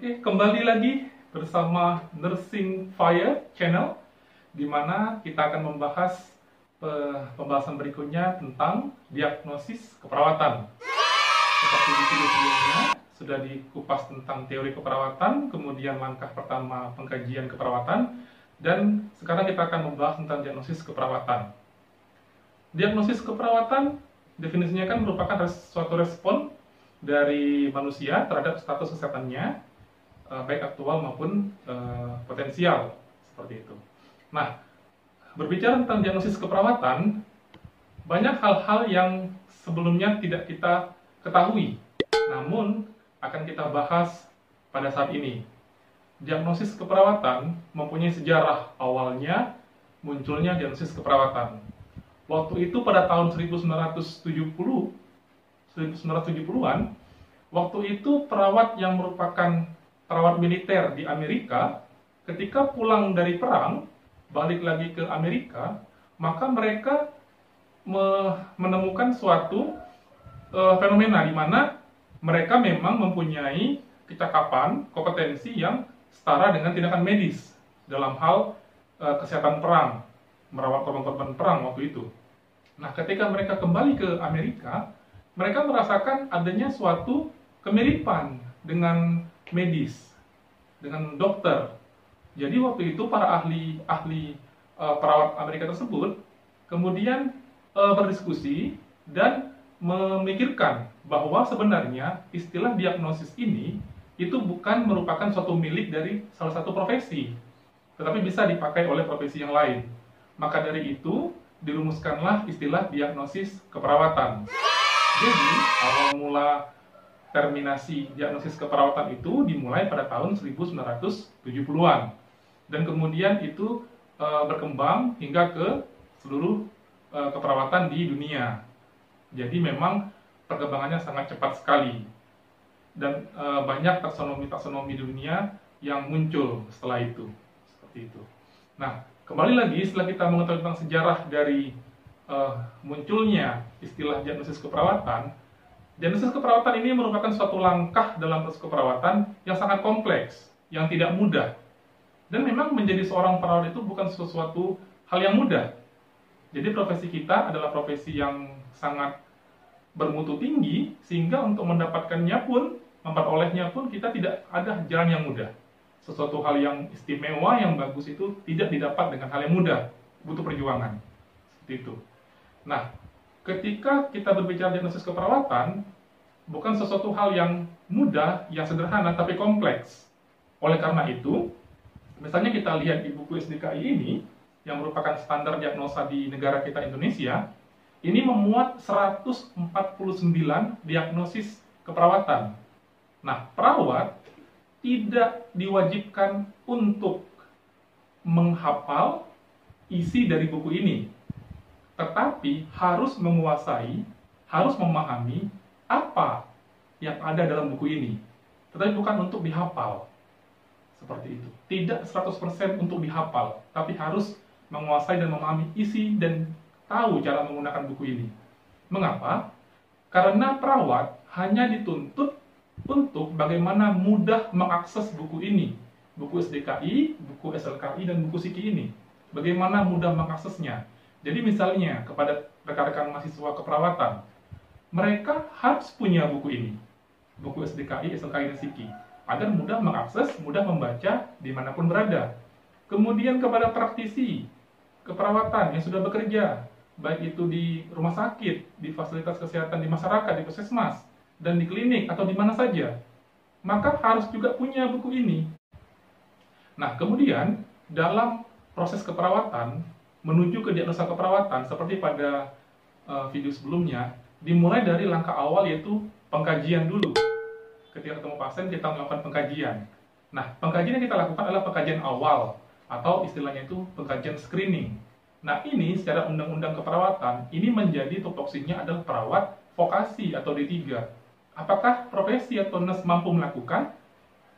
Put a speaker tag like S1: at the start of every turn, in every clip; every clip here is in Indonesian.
S1: Oke, kembali lagi bersama Nursing Fire Channel, di mana kita akan membahas pembahasan berikutnya tentang diagnosis keperawatan. Seperti di video sebelumnya, sudah dikupas tentang teori keperawatan, kemudian langkah pertama pengkajian keperawatan, dan sekarang kita akan membahas tentang diagnosis keperawatan. Diagnosis keperawatan, definisinya kan merupakan suatu respon dari manusia terhadap status kesehatannya, baik aktual maupun potensial, seperti itu. Nah, berbicara tentang diagnosis keperawatan, banyak hal-hal yang sebelumnya tidak kita ketahui, namun akan kita bahas pada saat ini. Diagnosis keperawatan mempunyai sejarah awalnya munculnya diagnosis keperawatan. Waktu itu pada tahun 1970-an, waktu itu perawat yang merupakan perawat militer di Amerika, ketika pulang dari perang, balik lagi ke Amerika, maka mereka menemukan suatu fenomena di mana mereka memang mempunyai kecakapan, kompetensi yang setara dengan tindakan medis dalam hal kesehatan perang, merawat korban-korban perang waktu itu. Nah, ketika mereka kembali ke Amerika, mereka merasakan adanya suatu kemiripan dengan medis, dengan dokter. Jadi waktu itu para ahli perawat Amerika tersebut kemudian berdiskusi dan memikirkan bahwa sebenarnya istilah diagnosis ini itu bukan merupakan suatu milik dari salah satu profesi, tetapi bisa dipakai oleh profesi yang lain. Maka dari itu dirumuskanlah istilah diagnosis keperawatan. Jadi, awal mula terminasi diagnosis keperawatan itu dimulai pada tahun 1970-an. Dan kemudian itu berkembang hingga ke seluruh keperawatan di dunia. Jadi memang perkembangannya sangat cepat sekali. Dan banyak taksonomi-taksonomi dunia yang muncul setelah itu. Seperti itu. Nah, kembali lagi setelah kita mengetahui tentang sejarah dari munculnya istilah diagnosis keperawatan, diagnosis keperawatan ini merupakan suatu langkah dalam proses keperawatan yang sangat kompleks, yang tidak mudah. Dan memang menjadi seorang perawat itu bukan sesuatu hal yang mudah. Jadi profesi kita adalah profesi yang sangat bermutu tinggi, sehingga untuk mendapatkannya pun, memperolehnya pun kita tidak ada jalan yang mudah. Sesuatu hal yang istimewa, yang bagus itu tidak didapat dengan hal yang mudah, butuh perjuangan. Seperti itu. Nah, ketika kita berbicara diagnosis keperawatan, bukan sesuatu hal yang mudah, yang sederhana, tapi kompleks. Oleh karena itu, misalnya kita lihat di buku SDKI ini, yang merupakan standar diagnosa di negara kita Indonesia, ini memuat 149 diagnosis keperawatan. Nah, perawat tidak diwajibkan untuk menghafal isi dari buku ini, tetapi harus menguasai, harus memahami apa yang ada dalam buku ini, tetapi bukan untuk dihafal. Seperti itu. Tidak 100% untuk dihafal, tapi harus menguasai dan memahami isi dan tahu cara menggunakan buku ini. Mengapa? Karena perawat hanya dituntut untuk bagaimana mudah mengakses buku ini, buku SDKI, buku SLKI, dan buku SIKI ini. Bagaimana mudah mengaksesnya. Jadi misalnya kepada rekan-rekan mahasiswa keperawatan, mereka harus punya buku ini, buku SDKI, SLKI, dan SIKI, agar mudah mengakses, mudah membaca dimanapun berada. Kemudian kepada praktisi keperawatan yang sudah bekerja, baik itu di rumah sakit, di fasilitas kesehatan di masyarakat, di puskesmas, dan di klinik, atau di mana saja, maka harus juga punya buku ini. Nah, kemudian dalam proses keperawatan, menuju ke diagnosa keperawatan, seperti pada video sebelumnya, dimulai dari langkah awal yaitu pengkajian dulu. Ketika ketemu pasien, kita melakukan pengkajian. Nah, pengkajian yang kita lakukan adalah pengkajian awal, atau istilahnya itu pengkajian screening. Nah, ini secara undang-undang keperawatan, ini menjadi tupoksinya adalah perawat vokasi atau D3. Apakah profesi atau nurse mampu melakukan?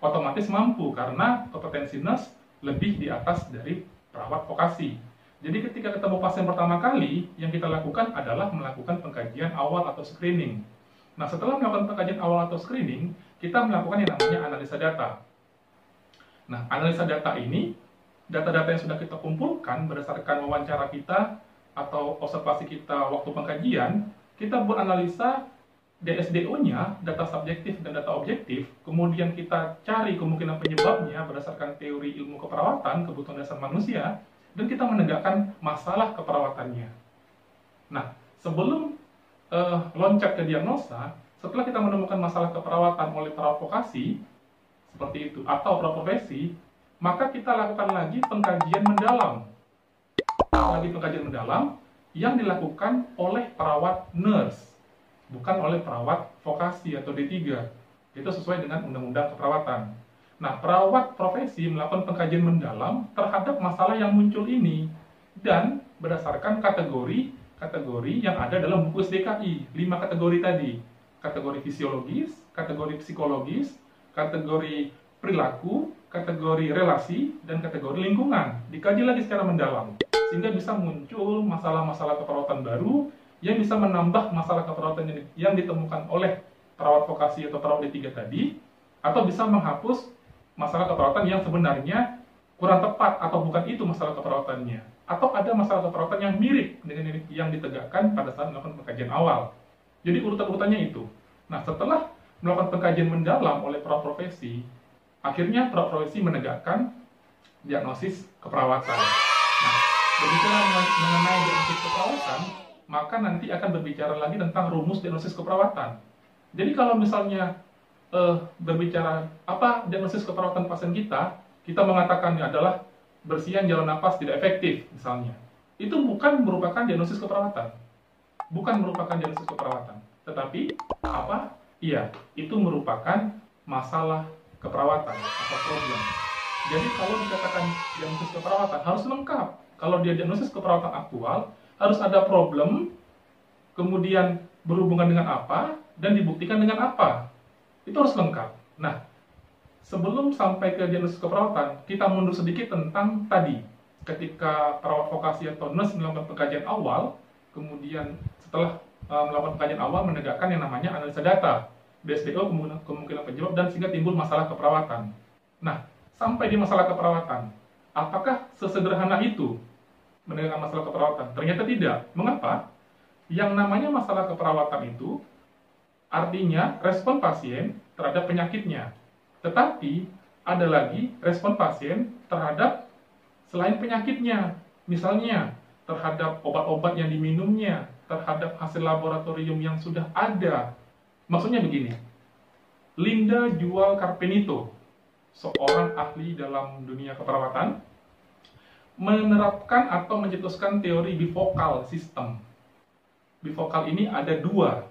S1: Otomatis mampu, karena kompetensi nurse lebih di atas dari perawat vokasi. Jadi ketika ketemu pasien pertama kali, yang kita lakukan adalah melakukan pengkajian awal atau screening. Nah, setelah melakukan pengkajian awal atau screening, kita melakukan yang namanya analisa data. Nah, analisa data ini, data-data yang sudah kita kumpulkan berdasarkan wawancara kita atau observasi kita waktu pengkajian, kita buat analisa DSDO-nya, data subjektif dan data objektif, kemudian kita cari kemungkinan penyebabnya berdasarkan teori ilmu keperawatan, kebutuhan dasar manusia, dan kita menegakkan masalah keperawatannya. Nah, sebelum loncat ke diagnosa, setelah kita menemukan masalah keperawatan oleh perawat vokasi, seperti itu, atau perawat profesi, maka kita lakukan lagi pengkajian mendalam. Pengkajian mendalam yang dilakukan oleh perawat nurse, bukan oleh perawat vokasi atau D3. Itu sesuai dengan Undang-Undang Keperawatan. Nah, perawat profesi melakukan pengkajian mendalam terhadap masalah yang muncul ini, dan berdasarkan kategori yang ada dalam buku SDKI, 5 kategori tadi. Kategori fisiologis, kategori psikologis, kategori perilaku, kategori relasi, dan kategori lingkungan. Dikaji lagi secara mendalam, sehingga bisa muncul masalah-masalah keperawatan baru yang bisa menambah masalah keperawatan yang ditemukan oleh perawat vokasi atau perawat D3 tadi, atau bisa menghapus masalah keperawatan yang sebenarnya kurang tepat atau bukan itu masalah keperawatannya, atau ada masalah keperawatan yang mirip dengan yang ditegakkan pada saat melakukan pengkajian awal. Jadi urutan-urutannya itu. Nah, setelah melakukan pengkajian mendalam oleh perawat profesi, akhirnya perawat profesi menegakkan diagnosis keperawatan. Nah, berbicara mengenai diagnosis keperawatan, maka nanti akan berbicara lagi tentang rumus diagnosis keperawatan. Jadi kalau misalnya berbicara apa diagnosis keperawatan pasien kita mengatakannya adalah bersihan jalan napas tidak efektif misalnya. Itu bukan merupakan diagnosis keperawatan. Bukan merupakan diagnosis keperawatan. Tetapi apa? Iya, itu merupakan masalah keperawatan atau problem. Jadi kalau dikatakan diagnosis keperawatan harus lengkap. Kalau dia diagnosis keperawatan aktual, harus ada problem, kemudian berhubungan dengan apa, dan dibuktikan dengan apa. Itu harus lengkap. Nah, sebelum sampai ke diagnosis keperawatan, kita mundur sedikit tentang tadi. Ketika perawat vokasi atau nurse melakukan pengkajian awal, kemudian setelah melakukan pengkajian awal menegakkan yang namanya analisa data, DSDO, kemungkinan penyebab, dan sehingga timbul masalah keperawatan. Nah, sampai di masalah keperawatan, apakah sesederhana itu menegakkan masalah keperawatan? Ternyata tidak. Mengapa? Yang namanya masalah keperawatan itu artinya respon pasien terhadap penyakitnya. Tetapi ada lagi respon pasien terhadap selain penyakitnya. Misalnya terhadap obat-obat yang diminumnya, terhadap hasil laboratorium yang sudah ada. Maksudnya begini, Linda Jual Carpenito, seorang ahli dalam dunia keperawatan, menerapkan atau mencetuskan teori bifokal sistem. Bifokal ini ada 2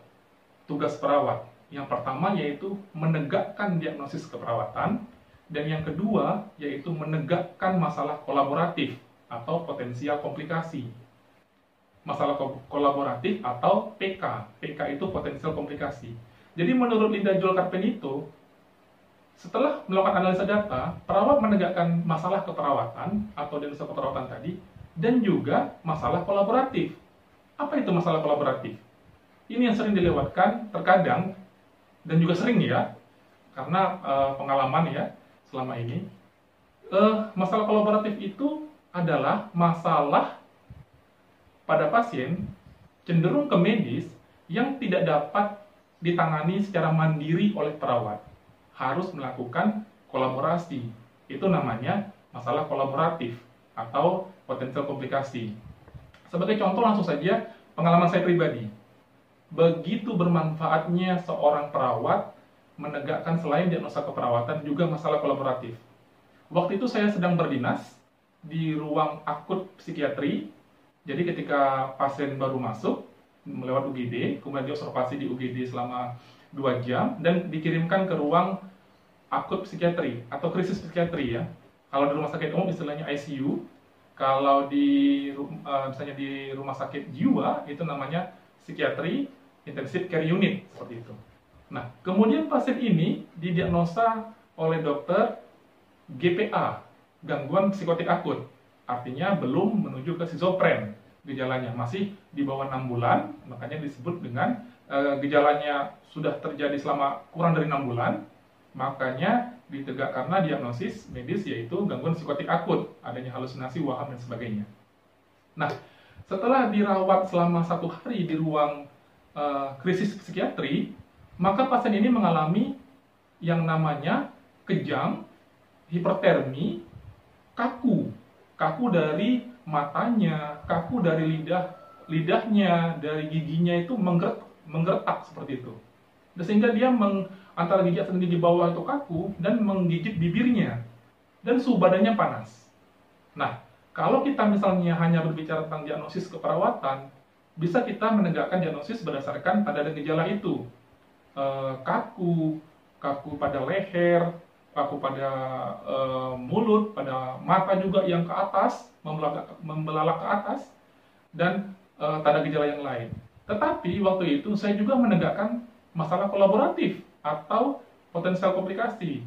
S1: tugas perawat. Yang pertama yaitu menegakkan diagnosis keperawatan, dan yang kedua yaitu menegakkan masalah kolaboratif atau potensial komplikasi. Masalah kolaboratif atau PK. PK itu potensial komplikasi. Jadi menurut Linda Jual Carpenito, setelah melakukan analisa data, perawat menegakkan masalah keperawatan atau diagnosis keperawatan tadi, dan juga masalah kolaboratif. Apa itu masalah kolaboratif? Ini yang sering dilewatkan terkadang, dan juga sering ya, karena pengalaman ya selama ini. Masalah kolaboratif itu adalah masalah pada pasien cenderung ke medis yang tidak dapat ditangani secara mandiri oleh perawat. Harus melakukan kolaborasi. Itu namanya masalah kolaboratif atau potensial komplikasi. Sebagai contoh langsung saja pengalaman saya pribadi. Begitu bermanfaatnya seorang perawat menegakkan selain diagnosa keperawatan juga masalah kolaboratif. Waktu itu saya sedang berdinas di ruang akut psikiatri. Jadi ketika pasien baru masuk melewat UGD, kemudian diobservasi di UGD selama 2 jam dan dikirimkan ke ruang akut psikiatri atau krisis psikiatri ya. Kalau di rumah sakit umum istilahnya ICU, kalau di misalnya di rumah sakit jiwa itu namanya psikiatri intensive care unit seperti itu. Nah, kemudian pasien ini didiagnosa oleh dokter GPA, gangguan psikotik akut. Artinya belum menuju ke skizofren gejalanya, masih di bawah 6 bulan, makanya disebut dengan gejalanya sudah terjadi selama kurang dari 6 bulan, makanya ditegak karena diagnosis medis yaitu gangguan psikotik akut, adanya halusinasi, waham, dan sebagainya. Nah, setelah dirawat selama 1 hari di ruang krisis psikiatri, maka pasien ini mengalami yang namanya kejang, hipertermi, kaku dari matanya, kaku dari lidahnya, dari giginya itu menggertak seperti itu. Dan sehingga dia antara gigi atas dan gigi bawah itu kaku dan menggigit bibirnya, dan suhu badannya panas. Nah, kalau kita misalnya hanya berbicara tentang diagnosis keperawatan, bisa kita menegakkan diagnosis berdasarkan pada gejala itu. Kaku pada leher, kaku pada mulut, pada mata juga yang ke atas, membelalak ke atas, dan tanda gejala yang lain. Tetapi waktu itu saya juga menegakkan masalah kolaboratif atau potensial komplikasi.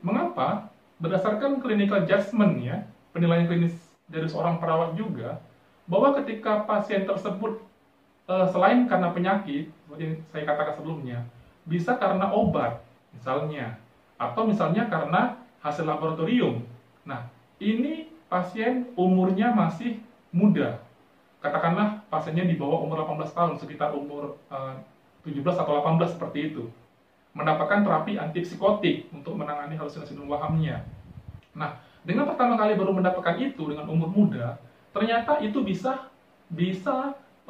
S1: Mengapa? Berdasarkan clinical judgment ya, penilaian klinis dari seorang perawat juga, bahwa ketika pasien tersebut selain karena penyakit, seperti yang saya katakan sebelumnya, bisa karena obat, misalnya, atau misalnya karena hasil laboratorium. Nah, ini pasien umurnya masih muda. Katakanlah pasiennya di bawah umur 18 tahun, sekitar umur 17 atau 18 seperti itu. Mendapatkan terapi antipsikotik untuk menangani halusinasi dan wahamnya. Nah, dengan pertama kali baru mendapatkan itu dengan umur muda, ternyata itu bisa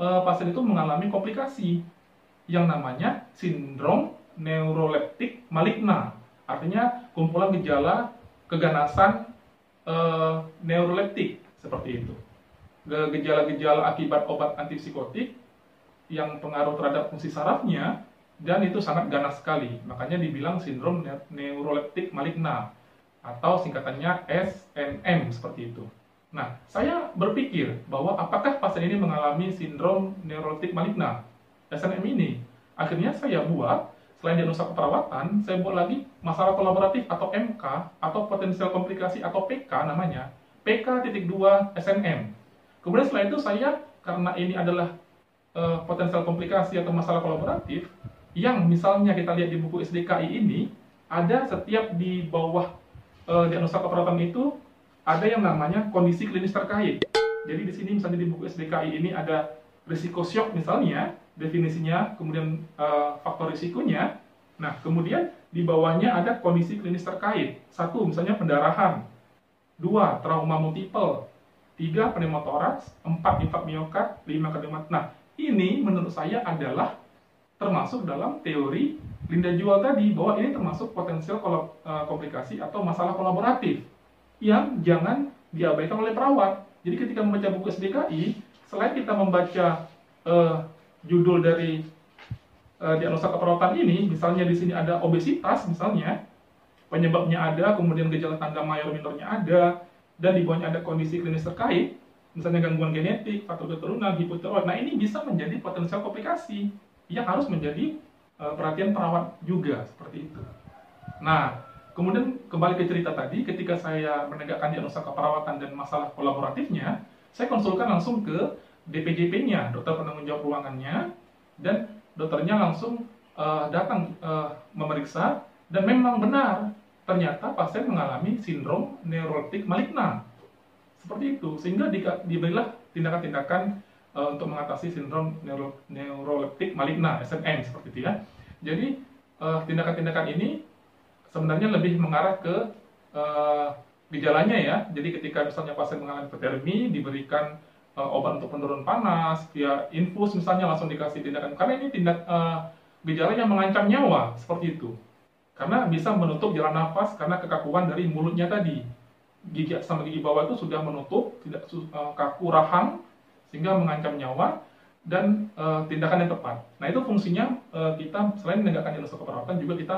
S1: pasien itu mengalami komplikasi yang namanya sindrom neuroleptik maligna. Artinya kumpulan gejala keganasan neuroleptik seperti itu. Gejala-gejala akibat obat antipsikotik yang pengaruh terhadap fungsi sarafnya, dan itu sangat ganas sekali. Makanya dibilang sindrom neuroleptik maligna atau singkatannya SNM seperti itu. Nah, saya berpikir bahwa apakah pasien ini mengalami sindrom neuroleptik maligna, SNM ini. Akhirnya saya buat, selain diagnosa keperawatan, saya buat lagi masalah kolaboratif atau MK, atau potensial komplikasi atau PK namanya, PK.2 SNM. Kemudian setelah itu saya, karena ini adalah potensial komplikasi atau masalah kolaboratif, yang misalnya kita lihat di buku SDKI ini, ada setiap di bawah diagnosa keperawatan itu, ada yang namanya kondisi klinis terkait. Jadi di sini misalnya di buku SDKI ini ada risiko shock misalnya, definisinya, kemudian faktor risikonya. Nah, kemudian di bawahnya ada kondisi klinis terkait. 1, misalnya pendarahan. 2, trauma multiple. 3, pneumotoraks. 4, infak miokard. 5, kardiomyopati. Nah, ini menurut saya adalah termasuk dalam teori Linda Jual tadi, bahwa ini termasuk potensial komplikasi atau masalah kolaboratif yang jangan diabaikan oleh perawat. Jadi ketika membaca buku SDKI, selain kita membaca judul dari diagnosa keperawatan ini, misalnya di sini ada obesitas misalnya, penyebabnya ada, kemudian gejala tanda mayor minornya ada, dan di bawahnya ada kondisi klinis terkait, misalnya gangguan genetik, faktor keturunan, hipotiroid. Nah, ini bisa menjadi potensial komplikasi yang harus menjadi perhatian perawat juga, seperti itu. Nah, kemudian kembali ke cerita tadi, ketika saya menegakkan diagnosa keperawatan dan masalah kolaboratifnya, saya konsulkan langsung ke DPJP-nya, dokter penanggung jawab ruangannya, dan dokternya langsung datang memeriksa, dan memang benar, ternyata pasien mengalami sindrom neuroleptik maligna. Seperti itu, sehingga diberilah tindakan-tindakan untuk mengatasi sindrom neuroleptik maligna, SNM, seperti itu ya. Jadi, tindakan-tindakan ini sebenarnya lebih mengarah ke gejalanya ya. Jadi ketika misalnya pasien mengalami hipotermi, diberikan obat untuk penurun panas, via infus misalnya langsung dikasih tindakan. Karena ini gejala yang mengancam nyawa, seperti itu. Karena bisa menutup jalan nafas karena kekakuan dari mulutnya tadi. Gigi atas sama gigi bawah itu sudah menutup, tidak kaku rahang, sehingga mengancam nyawa, dan tindakan yang tepat. Nah, itu fungsinya kita selain menegakkan diagnosa keperawatan, juga kita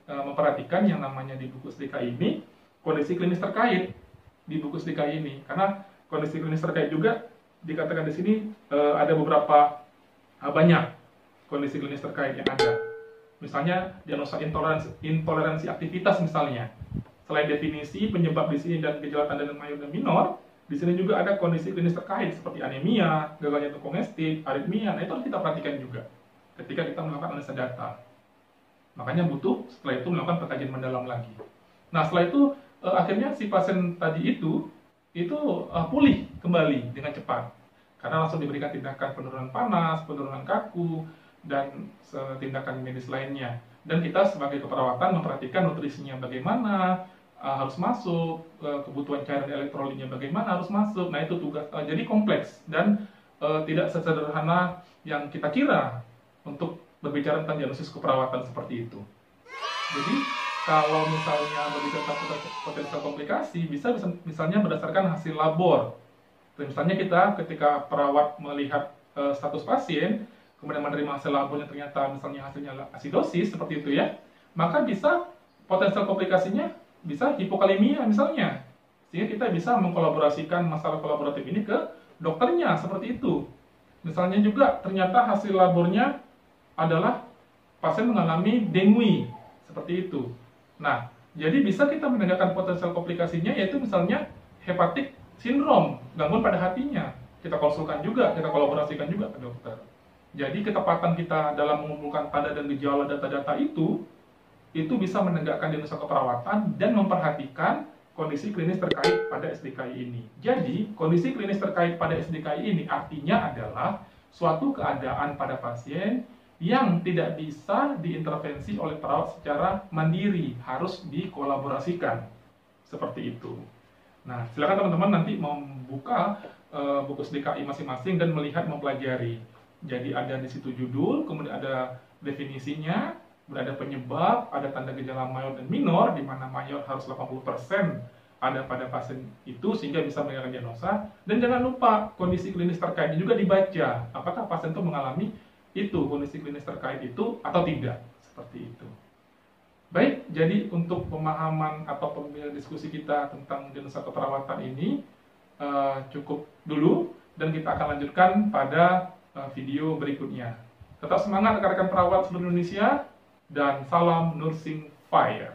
S1: memperhatikan yang namanya di buku SDKI ini, kondisi klinis terkait di buku SDKI ini. Karena kondisi klinis terkait juga dikatakan di sini ada beberapa banyak kondisi klinis terkait yang ada. Misalnya diagnosa intoleransi aktivitas misalnya. Selain definisi penyebab di sini dan gejala tanda mayor dan minor, di sini juga ada kondisi klinis terkait seperti anemia, gagal jantung kongestif, aritmia. Nah, itu harus kita perhatikan juga ketika kita melakukan analisa data. Makanya butuh setelah itu melakukan pengkajian mendalam lagi. Nah, setelah itu akhirnya si pasien tadi itu pulih kembali dengan cepat. Karena langsung diberikan tindakan penurunan panas, penurunan kaku, dan tindakan medis lainnya. Dan kita sebagai keperawatan memperhatikan nutrisinya bagaimana, harus masuk, kebutuhan cairan elektrolitnya bagaimana harus masuk. Nah, itu tugas. Jadi kompleks dan tidak sesederhana yang kita kira untuk berbicara tentang diagnosis keperawatan seperti itu. Jadi kalau misalnya berbicara tentang potensial komplikasi, bisa misalnya berdasarkan hasil labor. Misalnya kita ketika perawat melihat status pasien, kemudian menerima hasil labornya ternyata misalnya hasilnya asidosis seperti itu ya, maka bisa potensial komplikasinya bisa hipokalemia misalnya. Sehingga kita bisa mengkolaborasikan masalah kolaboratif ini ke dokternya seperti itu. Misalnya juga ternyata hasil labornya adalah pasien mengalami dengue seperti itu. Nah, jadi bisa kita menegakkan potensial komplikasinya yaitu misalnya hepatik sindrom, gangguan pada hatinya. Kita konsulkan juga, kita kolaborasikan juga ke dokter. Jadi ketepatan kita dalam mengumpulkan tanda dan gejala data-data itu bisa menegakkan diagnosa keperawatan dan memperhatikan kondisi klinis terkait pada SDKI ini. Jadi, kondisi klinis terkait pada SDKI ini artinya adalah suatu keadaan pada pasien yang tidak bisa diintervensi oleh perawat secara mandiri, harus dikolaborasikan. Seperti itu. Nah, silakan teman-teman nanti membuka buku SDKI masing-masing dan melihat, mempelajari. Jadi ada di situ judul, kemudian ada definisinya, ada penyebab, ada tanda gejala mayor dan minor, di mana mayor harus 80% ada pada pasien itu sehingga bisa menegakkan diagnosa. Dan jangan lupa kondisi klinis terkait juga dibaca, apakah pasien itu mengalami kondisi klinis terkait itu atau tidak, seperti itu. Baik, jadi untuk pemahaman atau pemilihan diskusi kita tentang diagnosa keperawatan ini cukup dulu, dan kita akan lanjutkan pada video berikutnya. Tetap semangat rekan-rekan perawat seluruh Indonesia, dan salam Nursing Fire.